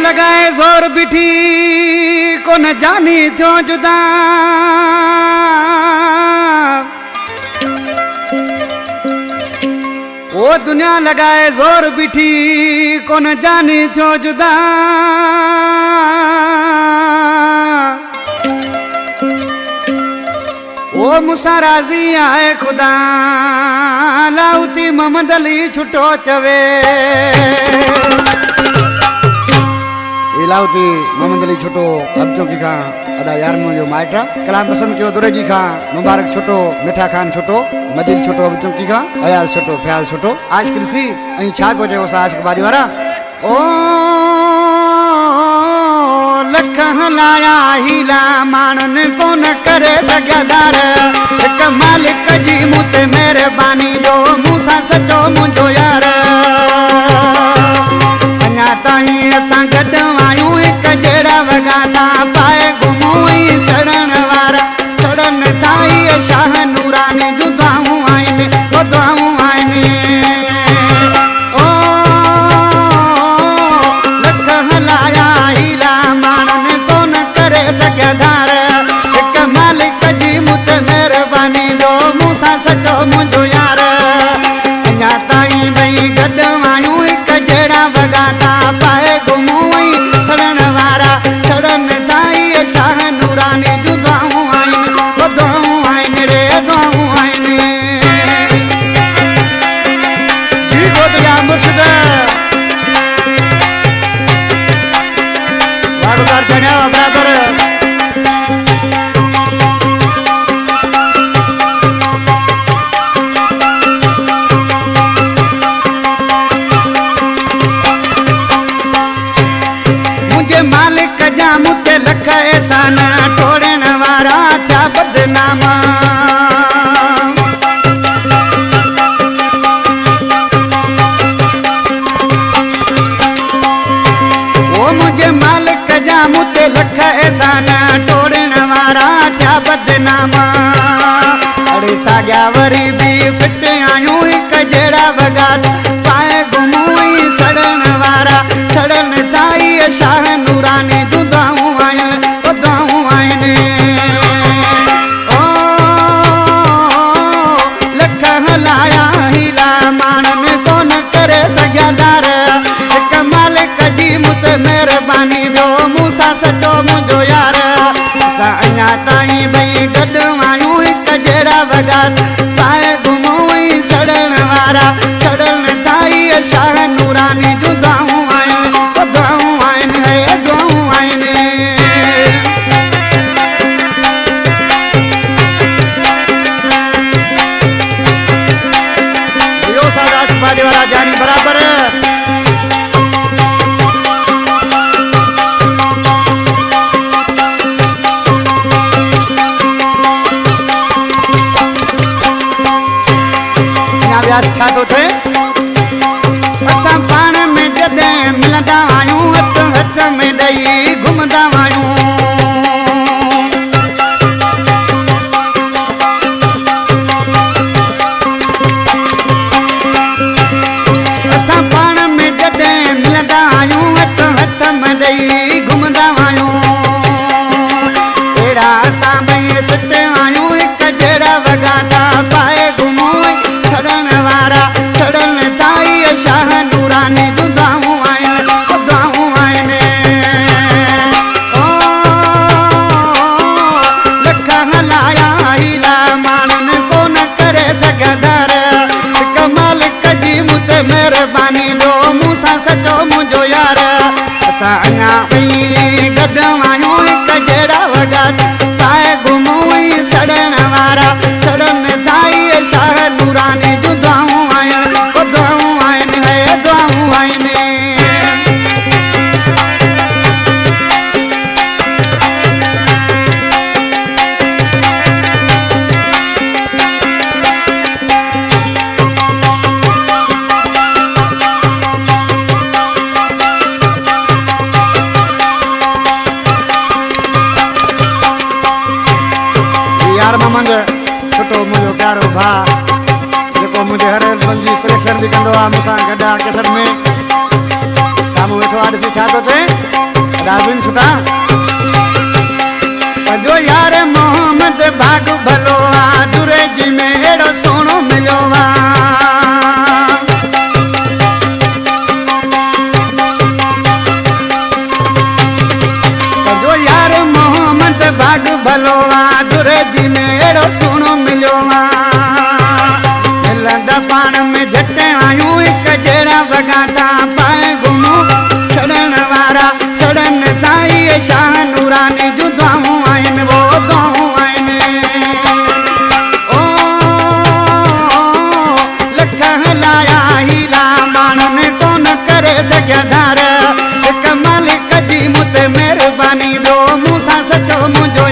लगाए जोर बिठी को न जानी थो जुदा ओ दुनिया लगाए जोर बिठी को न जानी थो जुदा ओ मुसा राजी आए खुदा लाउती मोहम्मद अली छुटो चवे लाउती मोहम्मद अली छुटो अब चौकी खां अदा यार मुझे माइटा कलाम पसंद कियो दुरे जी खां मुबारक छुटो मिठा खान छुटो मदिल छुटो अब चौकी खां अयाल छुटो ख्याल छुटो आज कृषि अई छा पहुंचे उस आज के बाजी वाला ओ लख हलाया हीला मानन कोन करे सगदार एक मालिक जी मुते मेहरबानी दो मूसा सचो मुझो यार अञा ताईं असां गॾु आहियूं हिकु जहिड़ा वॻा पाए घुमूं सड़न वारा सड़न ताई शाह नूरानी जूं दुआऊं आहिनि ओ दुआऊं आहिनि ओ लख हलाया हीला मानन कोन करे सघंदार हिकु मालिक जी मुत मेहरबानी दो मूंसां सचो मुंहिंजो यार अञा ताईं भई गॾु आहियूं हिकु जहिड़ा वॻा पाए घुमूं सड़न वारा सड़न ताई शाह नूरानी जूं दुआऊं आहिनि ओ दुआऊं आहिनि रे दुआऊं आहिनि जी गोदया मुर्शिद वागुदार चढ़िया बराबर मालिक जा मुते लख एहसान टोड़न वारा था बदनाम ओ मुझे मालिक जा मुते लख एहसान टोड़न वारा था बदनाम अरे साॻिया वरी बि फिट आहियूं हिकु जहिड़ा वॻा पाए घुमूं सड़न वारा सड़न ताई शाह नूरानी जूं दुआऊं आहिनि ओ दुआऊं आहिनि ओ लख हलाया हीला मानन कोन करे सघंदार हिकु मालिक जी मुत मेहरबानी ॿियो मूंसां सचो मुंहिंजो यार असां अञा ताईं भई गॾु आहियूं हिकु जहिड़ा वॻा पाए घुमूं सड़न वारा सड़न ताई शाह नूरानी जूं दुआऊं आहिनि ओ दुआऊं आहिनि हे दुआऊं आहिनि इहो सारा छुपाने वाला जानी बराबर छा थो थिए असां पाण में जॾहिं मिलंदा आहियूं हथ हथ में ॾेई घुमंदा आहियूं असां पाण में जॾहिं मिलंदा आहियूं हथ हथ में ॾेई घुमंदा आहियूं अहिड़ा असां भई सिट आहियूं हिकु जहिड़ा वॻा पाए घुमूं सड़न वारा सड़न ताई शाह नूरानी जूं दुआऊं आहिनि ओ दुआऊं आहिनि ओ लख हलाया हीला मानन कोन करे सघंदार हिकु मालिक जी मुत मेहरबानी ॿियो मूंसां सचो मुंहिंजो यार असां अञा भई गॾु आहियूं हिकु जहिड़ा वॻा पाए घुमूं सड़न वारा सड़न ताई शाह नूरानी जूं दुआऊं आहिनि ओ दुआऊं आहिनि हे दुआऊं आहिनि यार मोहम्मद छुटो मुझो प्यारो भा जेको मुझे हर एल्बम जी सिलेक्शन भी कंदो आहे मूंसां गॾु आहे कैसेट में सामू वेठो आड़ से छा तो थे राज़न छुटा जो यार मोहम्मद भाग भलो आ दुरे जी में एड़ो सोनो मिलो आ जो यार मोहम्मद भाग भलो आ दुरे जी में एड़ो सोनो मिलो आ लंदा पान में झटे आयूं एक जेड़ा बगाता पाए घुमो सड़न वारा सड़न ताई शाह नूरानी जो दुआऊं आइन वो दुआऊं आइन ओ लखन लाया हीला मानन कोन करे सघिया धार कमाल कजी मुते मेहरबानी दो मूंसा सचो मुंहिंजो